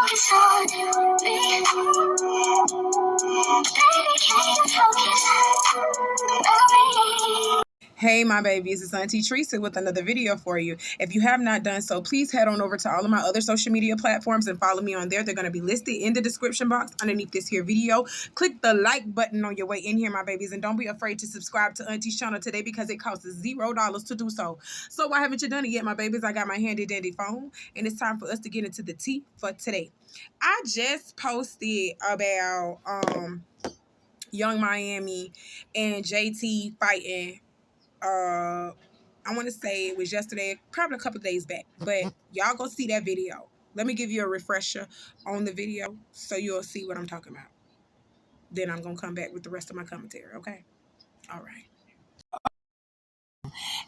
focus on me. Baby, can you focus on me? Hey my babies, it's Auntie Trice with another video for you. If you have not done so, please head on over to all of my other social media platforms and follow me on there. They're going to be listed in the description box underneath this here video. Click the like button on your way in here, my babies, and don't be afraid to subscribe to Auntie's channel today because it costs $0 to do so. So why haven't you done it yet, my babies? I got my handy dandy phone and it's time for us to get into the tea for today. I just posted about Young Miami and JT fighting. I want to say it was yesterday, probably a couple of days back, but y'all go see that video. Let me give you a refresher on the video so you'll see what I'm talking about. Then I'm going to come back with the rest of my commentary, okay? All right.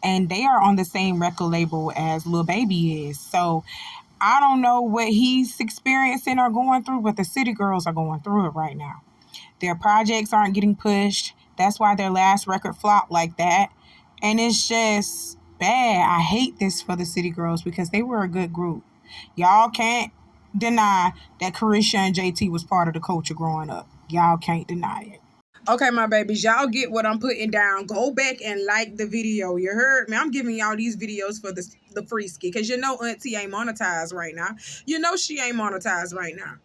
And they are on the same record label as Lil Baby is. So I don't know what he's experiencing or going through, but the City Girls are going through it right now. Their projects aren't getting pushed. That's why their last record flopped like that. And it's just bad. I hate this for the City Girls because they were a good group. Y'all can't deny that Carisha and JT was part of the culture growing up. Y'all can't deny it. Okay, my babies, y'all get what I'm putting down. Go back and like the video. You heard me? I'm giving y'all these videos for the free ski because you know Auntie ain't monetized right now. You know she ain't monetized right now.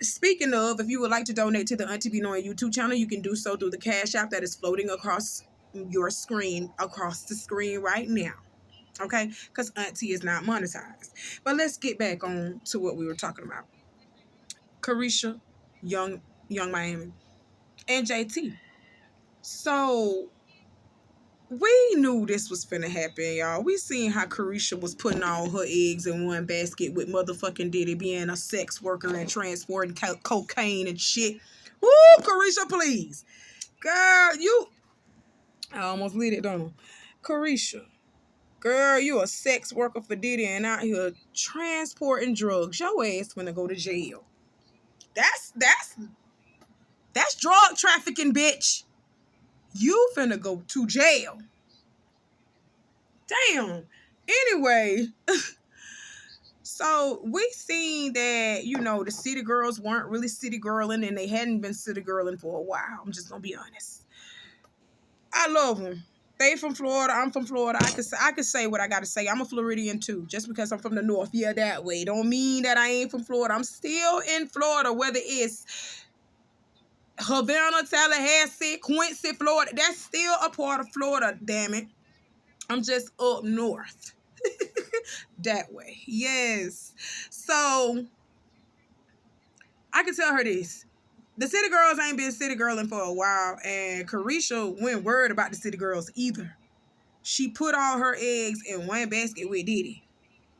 Speaking of, if you would like to donate to the Auntie Be Knowing YouTube channel, you can do so through the Cash App that is floating across your screen, across the screen right now. Okay? Because Auntie is not monetized. But let's get back on to what we were talking about. Carisha, Young Miami, and JT. So we knew this was finna happen, y'all. We seen how Carisha was putting all her eggs in one basket with motherfucking Diddy being a sex worker and transporting cocaine and shit. Woo, Carisha, please. Girl, you... I almost lit it, don't I? Carisha. Girl, you a sex worker for Diddy and out here transporting drugs. Your ass finna go to jail. That's drug trafficking, bitch. You finna go to jail. Damn. Anyway, so we seen that, you know, the City Girls weren't really city girling and they hadn't been city girling for a while. I'm just gonna be honest. I love them. They from Florida. I'm from Florida. I could say what I gotta say. I'm a Floridian too. Just because I'm from the north, yeah, that way. Don't mean that I ain't from Florida. I'm still in Florida, whether it's Havana, Tallahassee, Quincy, Florida. That's still a part of Florida, damn it. I'm just up north. That way. Yes. So I can tell her this. The City Girls ain't been city girling for a while, and Carisha went word about the City Girls either. She put all her eggs in one basket with Diddy.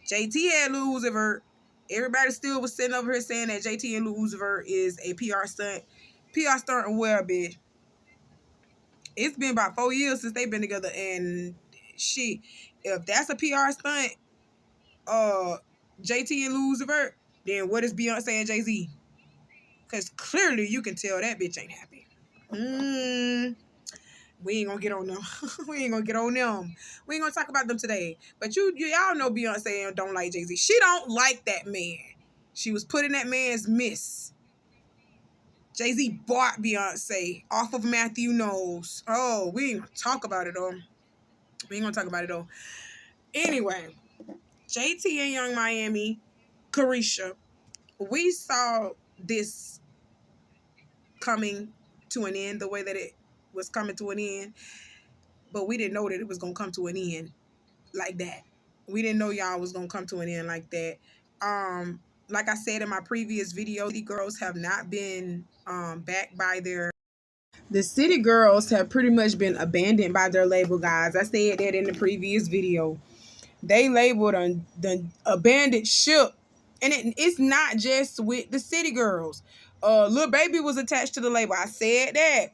JT had Lil Uzi Vert. Everybody still was sitting over here saying that JT and Lil Uzi Vert is a PR stunt. PR stunt and well, bitch. It's been about 4 years since they've been together, and shit, if that's a PR stunt, JT and Lil Uzi Vert, then what is Beyonce and Jay-Z? Because clearly you can tell that bitch ain't happy. We ain't gonna get on them. We ain't gonna get on them. We ain't gonna talk about them today. But y'all know Beyonce don't like Jay-Z. She don't like that man. She was put in that man's miss. Jay-Z bought Beyonce off of Matthew Knowles. Oh, we ain't gonna talk about it though. We ain't gonna talk about it though. Anyway, JT and Young Miami, Carisha, we saw this coming to an end the way that it was coming to an end, but we didn't know that it was going to come to an end like that. We didn't know y'all was going to come to an end like that. Like I said in my previous video, the girls have not been backed by the City Girls have pretty much been abandoned by their label, guys. I said that in the previous video. They labeled the abandoned ship. And it's not just with the City Girls. Lil Baby was attached to the label. I said that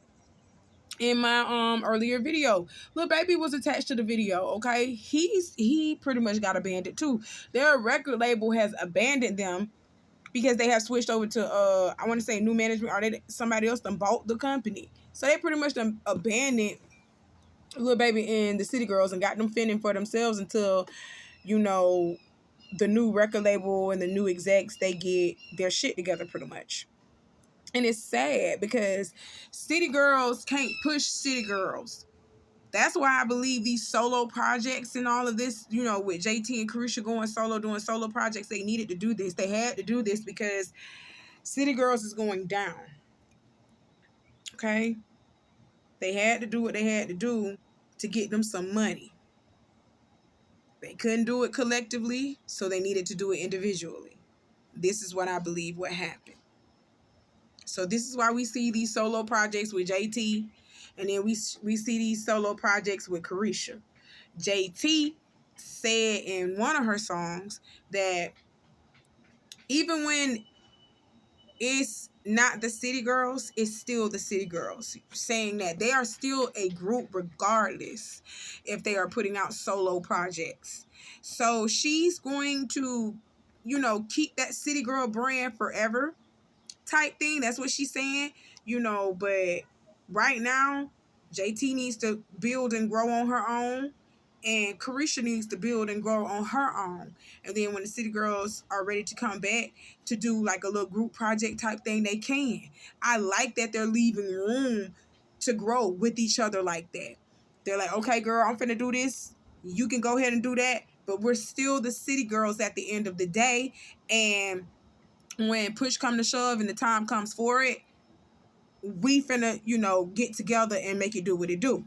in my earlier video. Lil Baby was attached to the video, okay? He pretty much got abandoned too. Their record label has abandoned them because they have switched over to I want to say new management, or somebody else done bought the company. So they pretty much done abandoned Lil Baby and the City Girls and got them fending for themselves until, you know, the new record label and the new execs, they get their shit together pretty much. And it's sad because city girls can't push city girls. That's why I believe these solo projects and all of this, with JT and Carisha going solo, doing solo projects, they needed to do this. They had to do this because city girls is going down. Okay? They had to do what they had to do to get them some money. They couldn't do it collectively, so they needed to do it individually. This is what I believe what happened. So this is why we see these solo projects with JT, and then we see these solo projects with Carisha. JT said in one of her songs that even when it's not the city girls, it's still the city girls, saying that they are still a group regardless if they are putting out solo projects. So she's going to, keep that city girl brand forever type thing. That's what she's saying, but right now, JT needs to build and grow on her own, and Carisha needs to build and grow on her own. And then when the city girls are ready to come back to do like a little group project type thing, they can. I like that they're leaving room to grow with each other like that. They're like, okay, girl, I'm finna do this. You can go ahead and do that. But we're still the city girls at the end of the day. And when push come to shove and the time comes for it, we finna, get together and make it do what it do.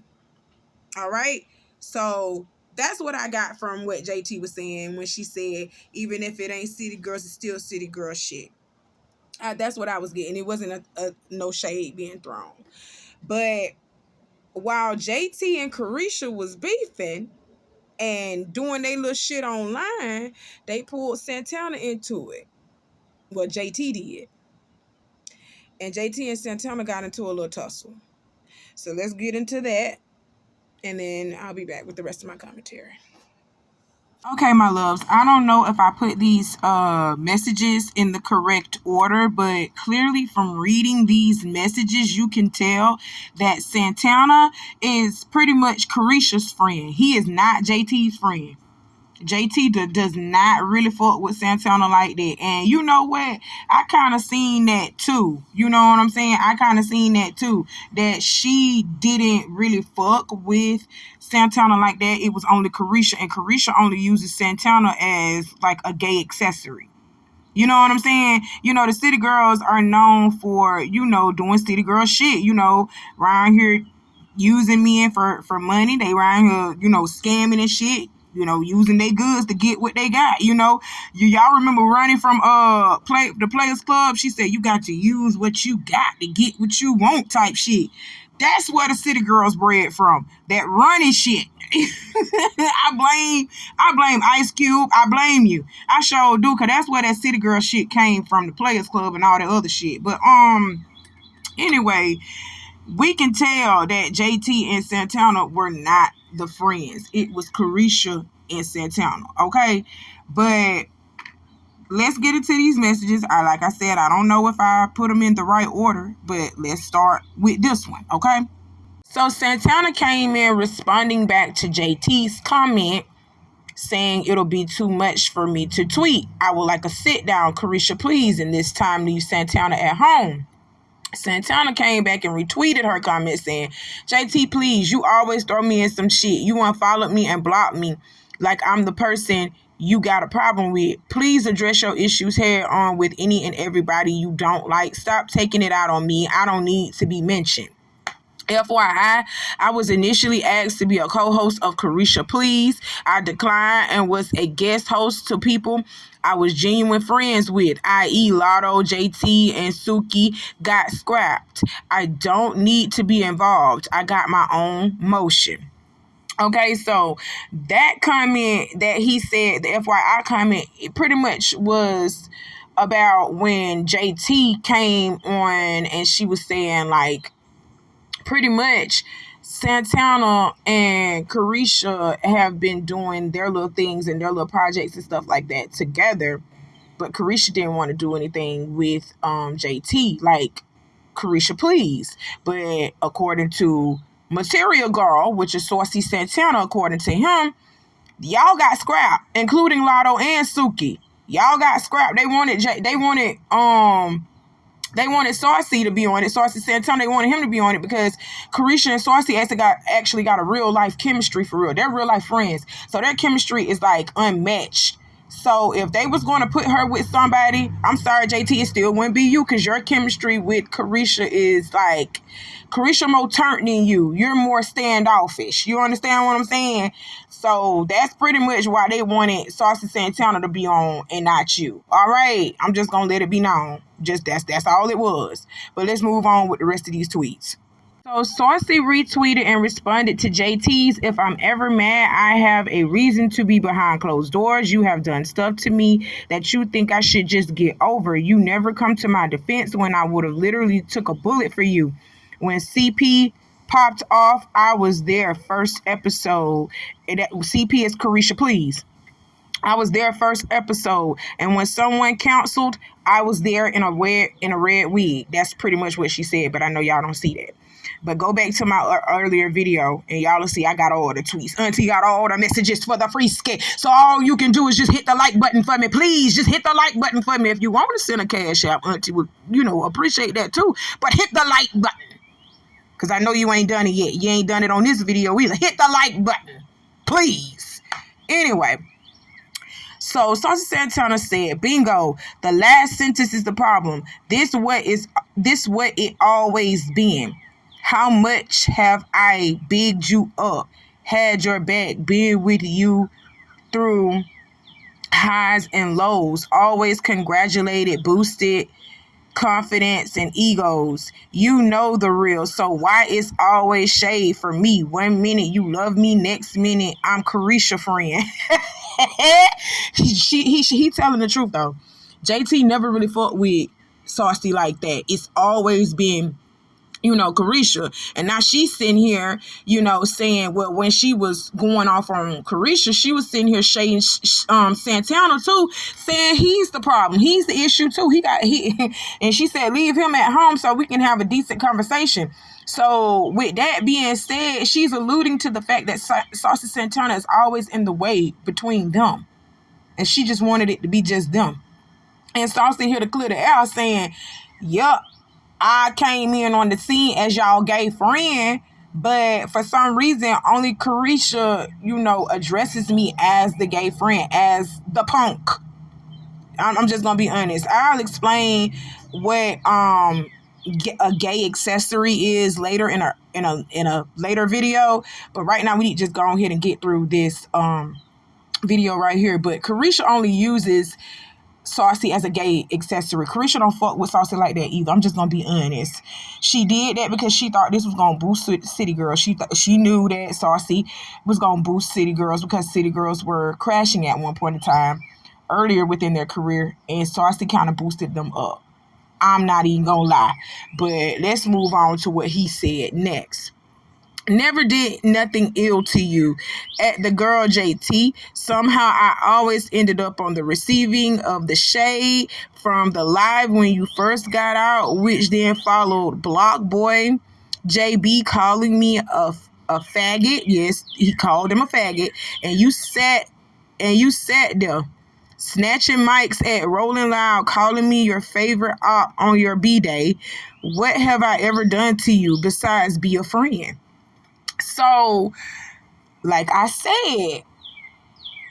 All right? So that's what I got from what JT was saying when she said, even if it ain't city girls, it's still city girl shit. That's what I was getting. It wasn't a no shade being thrown. But while JT and Carisha was beefing and doing their little shit online, they pulled Santana into it. Well, JT did. And JT and Santana got into a little tussle. So let's get into that. And then I'll be back with the rest of my commentary. Okay, my loves, I don't know if I put these messages in the correct order, but clearly from reading these messages, you can tell that Santana is pretty much Carisha's friend. He is not JT's friend. JT does not really fuck with Santana like that. And you know what? I kind of seen that too. You know what I'm saying? I kind of seen that too. That she didn't really fuck with Santana like that. It was only Carisha. And Carisha only uses Santana as like a gay accessory. You know what I'm saying? The city girls are known for, doing city girl shit. Around here using men for money. They around here, scamming and shit. Using their goods to get what they got. Y'all remember running from the Players Club? She said you got to use what you got to get what you want type shit. That's where the city girls bred from. That running shit. I blame Ice Cube. I blame you. I sure do, cause that's where that city girl shit came from, the Players Club and all that other shit. But anyway, we can tell that JT and Santana were not the friends. It was Carisha and Santana, okay? But let's get into these messages. Like I said, I don't know if I put them in the right order, but let's start with this one, okay? So Santana came in responding back to JT's comment saying it'll be too much for me to tweet. I would like a sit down, Carisha, please, and this time leave Santana at home. Santana came back and retweeted her comment saying, JT, please, you always throw me in some shit. You unfollowed me and blocked me like I'm the person you got a problem with. Please address your issues head on with any and everybody you don't like. Stop taking it out on me. I don't need to be mentioned. FYI, I was initially asked to be a co-host of Carisha Please. I declined and was a guest host to people I was genuine friends with, i.e. Lotto, JT, and Suki got scrapped. I don't need to be involved. I got my own motion. Okay, so that comment that he said, the FYI comment, it pretty much was about when JT came on and she was saying like, pretty much Santana and Carisha have been doing their little things and their little projects and stuff like that together, but Carisha didn't want to do anything with JT like Carisha Please. But according to Material Girl, which is Saucy Santana, according to him, Y'all got scrapped, including Lotto and Suki. Y'all got scrapped. They wanted Saucy to be on it. Saucy Santana, they wanted him to be on it because Carisha and Saucy actually got a real life chemistry for real. They're real life friends. So their chemistry is like unmatched. So if they was going to put her with somebody, I'm sorry, JT, it still wouldn't be you because your chemistry with Carisha is like, Carisha more turnt than you. You're more standoffish. You understand what I'm saying? So that's pretty much why they wanted Saucy Santana to be on and not you. All right? I'm just going to let it be known. Just that's all it was. But let's move on with the rest of these tweets. So Saucy retweeted and responded to JT's, if I'm ever mad, I have a reason to be behind closed doors. You have done stuff to me that you think I should just get over. You never come to my defense when I would have literally took a bullet for you. When CP popped off, I was there first episode. CP is Carisha, please. I was there first episode, and when someone counseled, I was there in a red wig. That's pretty much what she said, but I know y'all don't see that. But go back to my earlier video, and y'all will see I got all the tweets. Auntie got all the messages for the free skate. So all you can do is just hit the like button for me. Please, just hit the like button for me. If you want to send a cash app, Auntie would, appreciate that too. But hit the like button, because I know you ain't done it yet. You ain't done it on this video either. Hit the like button, please. Anyway. So Saucy Santana said, bingo, the last sentence is the problem. This what it always been. How much have I bigged you up, had your back, been with you through highs and lows, always congratulated, boosted confidence and egos. You know the real. So why is always shade for me? 1 minute you love me, next minute I'm Carisha friend. he telling the truth though. JT never really fought with Saucy like that. It's always been Carisha. And now she's sitting here, saying, well, when she was going off on Carisha, she was sitting here shading Santana too, saying he's the problem. He's the issue too. And she said, leave him at home so we can have a decent conversation. So with that being said, she's alluding to the fact that Saucy Santana is always in the way between them. And she just wanted it to be just them. And Saucy here to clear the air saying, yup, I came in on the scene as y'all gay friend, but for some reason, only Carisha, addresses me as the gay friend, as the punk. I'm just gonna be honest. I'll explain what a gay accessory is later in a later video. But right now, we need to just go ahead and get through this video right here. But Carisha only uses Saucy as a gay accessory. Carisha don't fuck with Saucy like that either. I'm just gonna be honest. She did that because she thought this was gonna boost City Girls. She knew that Saucy was gonna boost City Girls because City Girls were crashing at one point in time earlier within their career, and Saucy kind of boosted them up. I'm not even gonna lie. But let's move on to what he said next. Never did nothing ill to you. At the girl JT, somehow I always ended up on the receiving of the shade from the live when you first got out, which then followed Block Boy JB calling me a faggot. Yes, he called him a faggot. And you sat there snatching mics at Rolling Loud, calling me your favorite op on your B-Day. What have I ever done to you besides be a friend? So, like I said,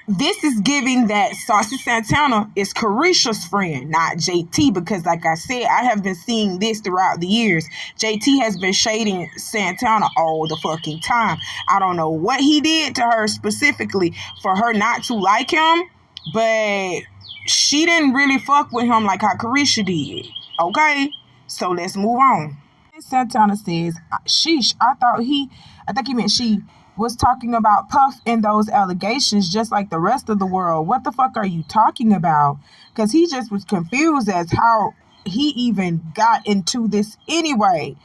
this is giving that Saucy Santana is Carisha's friend, not JT, because like I said, I have been seeing this throughout the years. JT has been shading Santana all the fucking time. I don't know what he did to her specifically for her not to like him, but she didn't really fuck with him like how Carisha did. Okay? So let's move on. Santana says, sheesh, I think he meant she was talking about Puff and those allegations just like the rest of the world. What the fuck are you talking about? Because he just was confused as how he even got into this anyway.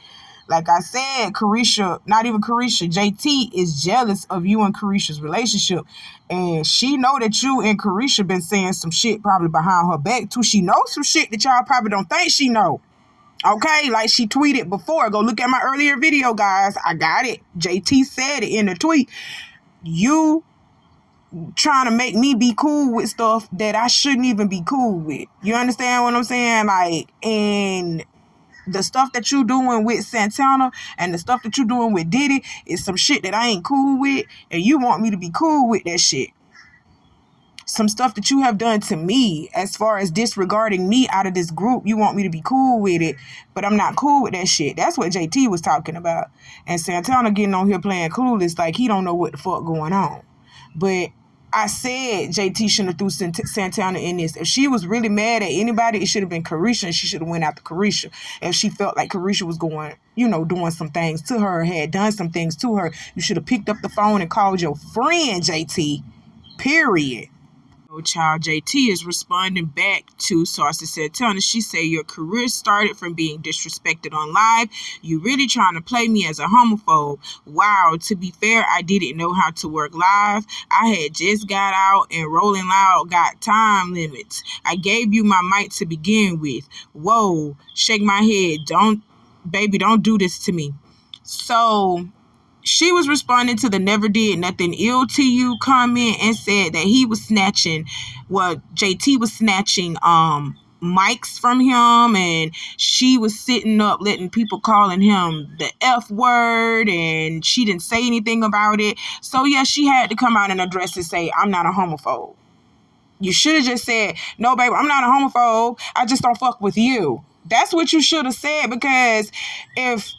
Like I said, Carisha, not even Carisha, JT is jealous of you and Carisha's relationship. And she know that you and Carisha been saying some shit probably behind her back too. She knows some shit that y'all probably don't think she know. Okay, like she tweeted before. Go look at my earlier video, guys. I got it. JT said it in the tweet. You trying to make me be cool with stuff that I shouldn't even be cool with. You understand what I'm saying? Like, and the stuff that you doing with Santana and the stuff that you doing with Diddy is some shit that I ain't cool with, and you want me to be cool with that shit. Some stuff that you have done to me as far as disregarding me out of this group, you want me to be cool with it, but I'm not cool with that shit. That's what JT was talking about. And Santana getting on here playing clueless like he don't know what the fuck going on. But I said JT shouldn't have threw Santana in this. If she was really mad at anybody, it should have been Carisha, and she should have went after Carisha. If she felt like Carisha was going, doing some things to her, had done some things to her, you should have picked up the phone and called your friend JT, period. Child JT is responding back to Saucy Santana. She said, your career started from being disrespected on live. You really trying to play me as a homophobe. Wow, to be fair, I didn't know how to work live. I had just got out, and Rolling Loud got time limits. I gave you my mic to begin with. Whoa, shake my head. Don't do this to me. So she was responding to the never did nothing ill to you comment and said that he was snatching, JT was snatching mics from him, and she was sitting up letting people calling him the F word, and she didn't say anything about it. So yeah, she had to come out and address it, say, I'm not a homophobe. You should have just said, no, baby, I'm not a homophobe. I just don't fuck with you. That's what you should have said, because if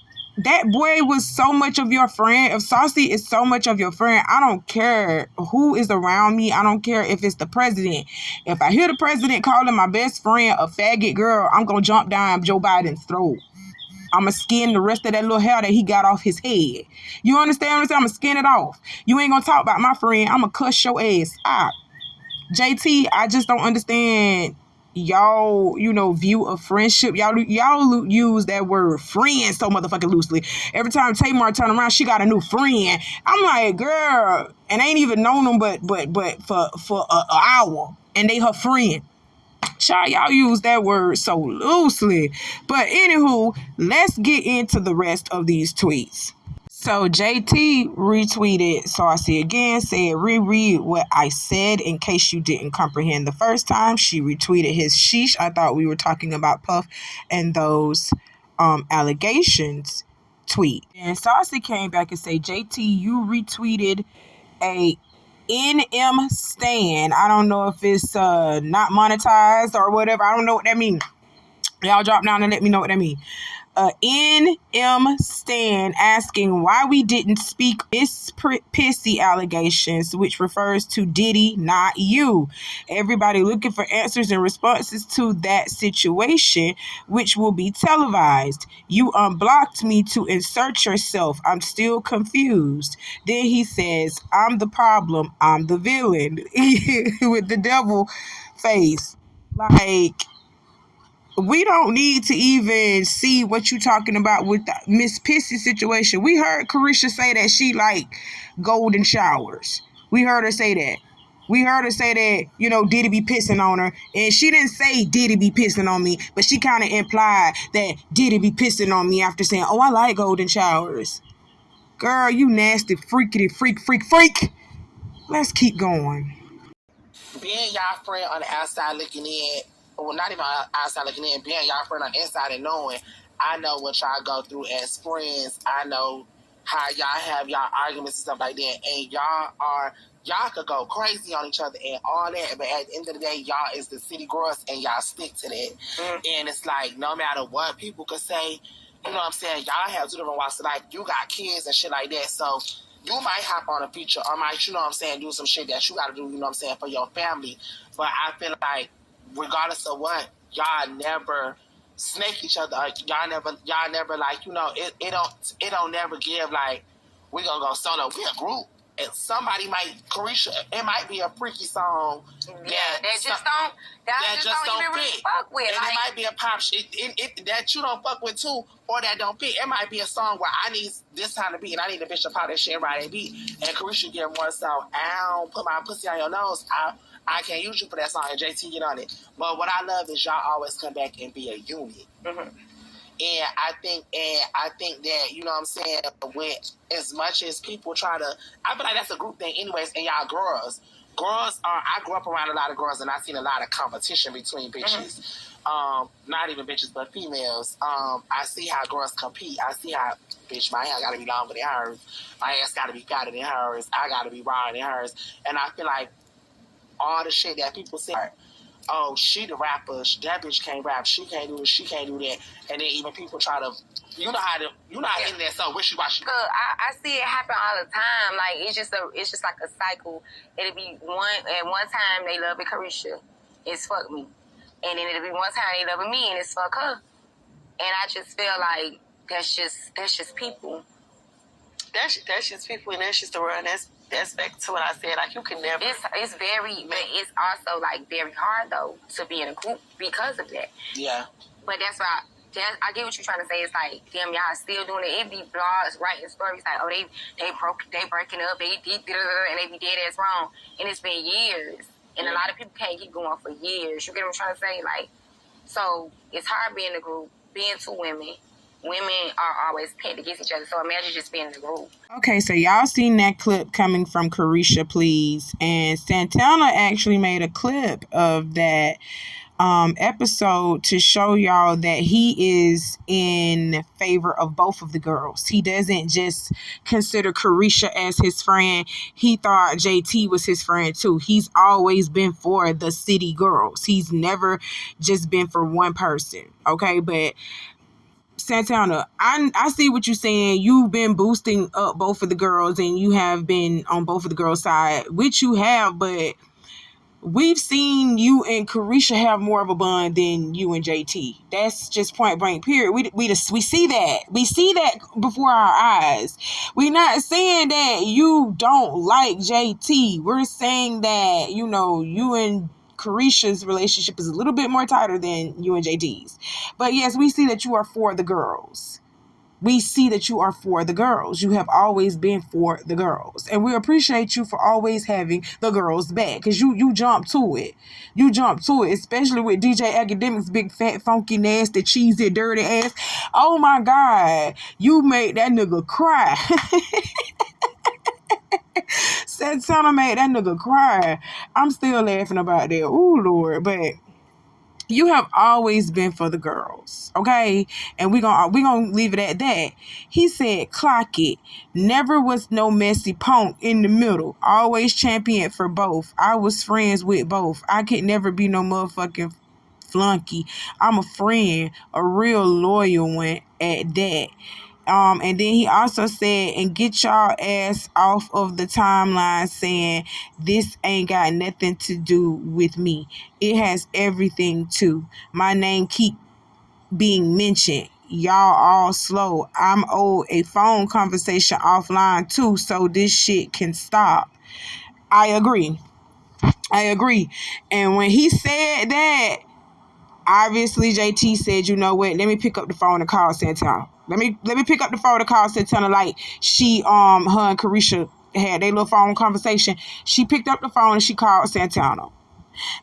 that boy was so much of your friend, if Saucy is so much of your friend, I don't care who is around me. I don't care if it's the president. If I hear the president calling my best friend a faggot girl, I'm going to jump down Joe Biden's throat. I'm going to skin the rest of that little hair that he got off his head. You understand what I'm saying? I'm going to skin it off. You ain't going to talk about my friend. I'm going to cuss your ass out. JT, I just don't understand y'all, view of friendship. Y'all use that word friend so motherfucking loosely. Every time Tamar turn around, she got a new friend. I'm like, girl, and I ain't even known them but for an hour, and they her friend. Child, y'all use that word so loosely. But anywho, let's get into the rest of these tweets. So JT retweeted Saucy again, said, reread what I said in case you didn't comprehend the first time. She retweeted his sheesh. I thought we were talking about Puff and those allegations tweet. And Saucy came back and said, JT, you retweeted a NM stan. I don't know if it's not monetized or whatever. I don't know what that means. Y'all drop down and let me know what that means. NM Stan asking why we didn't speak Miss Pissy allegations, which refers to Diddy, not you. Everybody looking for answers and responses to that situation, which will be televised. You unblocked me to insert yourself. I'm still confused. Then he says, I'm the problem. I'm the villain. With the devil face. Like, we don't need to even see what you talking about with the Miss Pissy situation. We heard Carisha say that she like golden showers. We heard her say that. We heard her say that, Diddy be pissing on her. And she didn't say Diddy be pissing on me, but she kind of implied that Diddy be pissing on me after saying, oh, I like golden showers. Girl, you nasty, freakity, freak. Let's keep going. Being y'all friend on the outside looking in, well, not even outside looking in, being y'all friend on the inside and knowing, I know what y'all go through as friends. I know how y'all have y'all arguments and stuff like that. And y'all could go crazy on each other and all that. But at the end of the day, y'all is the city girls and y'all stick to that. And it's like, no matter what people could say, you know what I'm saying? Y'all have two different walks of life. You got kids and shit like that. So you might hop on a feature or might, do some shit that you got to do, for your family. But I feel like regardless of what, y'all never snake each other. Y'all never like, it don't never give like, we gonna go solo. We a group. And somebody might, Carisha, it might be a freaky song that just don't even really fuck with. And it might be a pop shit that you don't fuck with too, or that don't fit. It might be a song where I need this time to beat, and I need a bitch to pop that shit and ride that beat. And Carisha get more so, I don't put my pussy on your nose. I can't use you for that song, and JT get on it. But what I love is y'all always come back and be a unit. Mm-hmm. And I think that, you know what I'm saying, with as much as people try to, I feel like that's a group thing anyways, and y'all girls, girls are. I grew up around a lot of girls, and I seen a lot of competition between bitches. Not even bitches, but females. I see how girls compete. I see how, bitch, my hair gotta be longer than hers. My ass gotta be fatter than hers. I gotta be rawer than hers. And I feel like all the shit that people say, oh, she the rapper, that bitch can't rap, she can't do this, she can't do that. And then even people try to, you know how in there so wishy-washy. I see it happen all the time. Like it's just like a cycle. It'll be one time they love it, Carisha, it's fuck me. And then it'll be one time they love me and it's fuck her. And I just feel like that's just people. That's just people, and that's just the world. That's back to what I said. Like you can never. It's very, but it's also like very hard though to be in a group because of that. Yeah. But that's why. I get what you're trying to say. It's like, damn, y'all still doing it. It be blogs writing stories like, oh, they breaking up, they did, and they be dead ass wrong. And it's been years, and a lot of people can't keep going for years. You get what I'm trying to say? Like, so it's hard being in a group, being two women. Women are always pinned against each other. So imagine just being in a group. Okay, so y'all seen that clip coming from Carisha, please. And Santana actually made a clip of that episode to show y'all that he is in favor of both of the girls. He doesn't just consider Carisha as his friend. He thought JT was his friend too. He's always been for the city girls. He's never just been for one person. Okay, but Santana, I see what you're saying. You've been boosting up both of the girls and you have been on both of the girls' side, which you have, but we've seen you and Carisha have more of a bond than you and JT. That's just point blank, period. We see that. We see that before our eyes. We're not saying that you don't like JT. We're saying that, you know, you and Carisha's relationship is a little bit more tighter than you and JT's. But yes, we see that you are for the girls. We see that you are for the girls. You have always been for the girls. And we appreciate you for always having the girls back. Because you jump to it. You jump to it. Especially with DJ Academic's big, fat, funky, nasty, cheesy, dirty ass. Oh my God. You made that nigga cry. Santana made that nigga cry. I'm still laughing about that. Ooh, Lord. But you have always been for the girls, okay? And we gonna leave it at that. He said, clock it. Never was no messy punk in the middle. Always champion for both. I was friends with both. I could never be no motherfucking flunky. I'm a friend, a real loyal one at that. And then he also said, and get y'all ass off of the timeline saying this ain't got nothing to do with me. It has everything to. My name keep being mentioned. Y'all all slow. I'm owed a phone conversation offline too, so this shit can stop. I agree. And when he said that, obviously JT said, you know what, let me pick up the phone and call Santana. Let me pick up the phone and call Santana. Like she her and Carisha had their little phone conversation. She picked up the phone and she called Santana.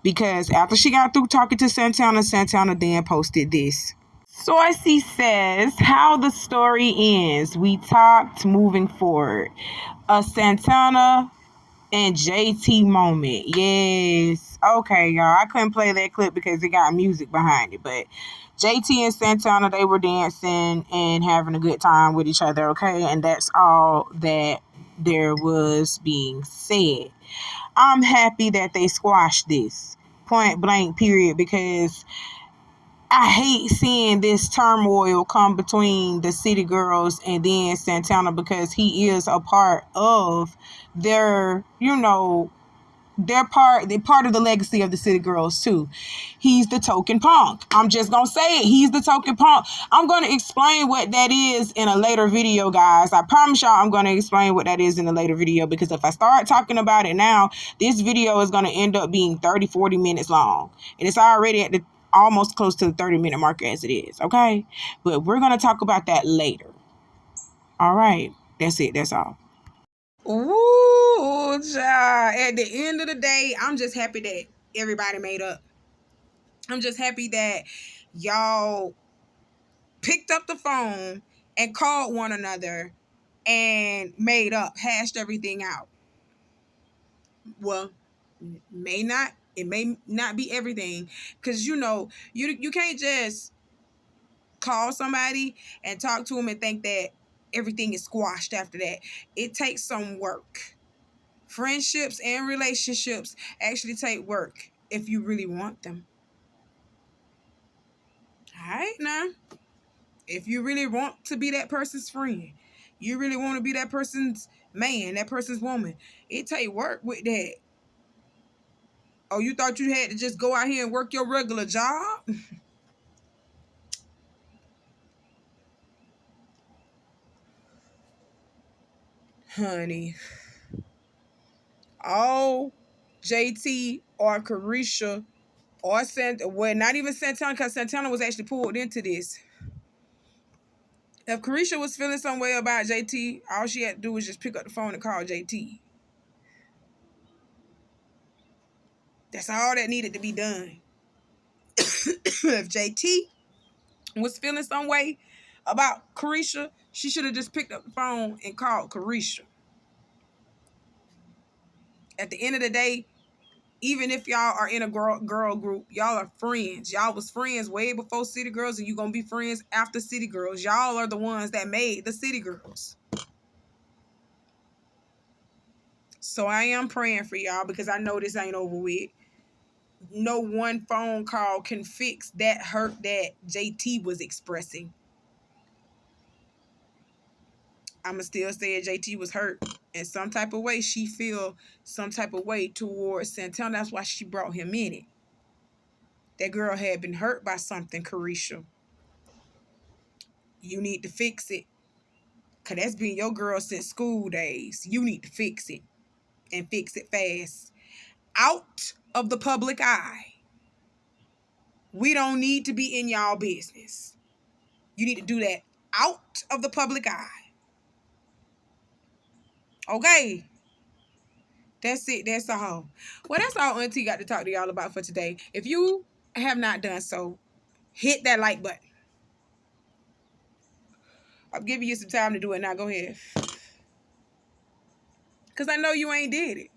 Because after she got through talking to Santana then posted this. Sourcey says, how the story ends. We talked moving forward. A Santana and JT moment. Yes. Okay, y'all. I couldn't play that clip because it got music behind it. But JT and Santana, they were dancing and having a good time with each other, okay? And that's all that there was being said. I'm happy that they squashed this. Point blank, period. Because I hate seeing this turmoil come between the city girls and then Santana, because he is a part of their, you know, they're part of the legacy of the city girls too. He's the token punk. I'm just gonna say it. He's the token punk. I'm gonna explain what that is in a later video, guys. I promise y'all I'm gonna explain what that is in a later video, because if I start talking about it now, this video is gonna end up being 30-40 minutes long, and it's already at the almost close to the 30-minute mark as it is, okay? But we're gonna talk about that later. All right, that's it. That's all. Ooh, child. At the end of the day, I'm just happy that everybody made up. I'm just happy that y'all picked up the phone and called one another and made up, hashed everything out. Well, It may not be everything, because you can't just call somebody and talk to them and think that everything is squashed after that. It takes some work. Friendships and relationships actually take work if you really want them. All right, now, if you really want to be that person's friend, you really want to be that person's man, that person's woman, it take work with that. Oh, you thought you had to just go out here and work your regular job? Honey, all JT or Carisha or well, not even Santana, because Santana was actually pulled into this. If Carisha was feeling some way about JT, all she had to do was just pick up the phone and call JT. That's all that needed to be done. If JT was feeling some way about Carisha, she should have just picked up the phone and called Carisha. At the end of the day, even if y'all are in a girl group, y'all are friends. Y'all was friends way before City Girls, and you gonna be friends after City Girls. Y'all are the ones that made the City Girls. So I am praying for y'all, because I know this ain't over with. No one phone call can fix that hurt that JT was expressing. I'ma still say JT was hurt in some type of way. She feel some type of way towards Santana. That's why she brought him in it. That girl had been hurt by something, Carisha. You need to fix it. Because that's been your girl since school days. You need to fix it. And fix it fast. Out of the public eye. We don't need to be in y'all business. You need to do that out of the public eye. Okay. That's it. That's all. Well, that's all Auntie got to talk to y'all about for today. If you have not done so, hit that like button. I'm giving you some time to do it now. Go ahead. Because I know you ain't did it.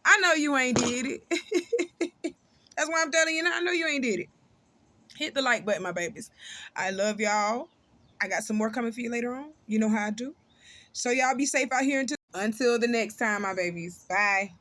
I know you ain't did it. That's why I'm telling you now. I know you ain't did it. Hit the like button, my babies. I love y'all. I got some more coming for you later on. You know how I do. So y'all be safe out here until the next time, my babies. Bye.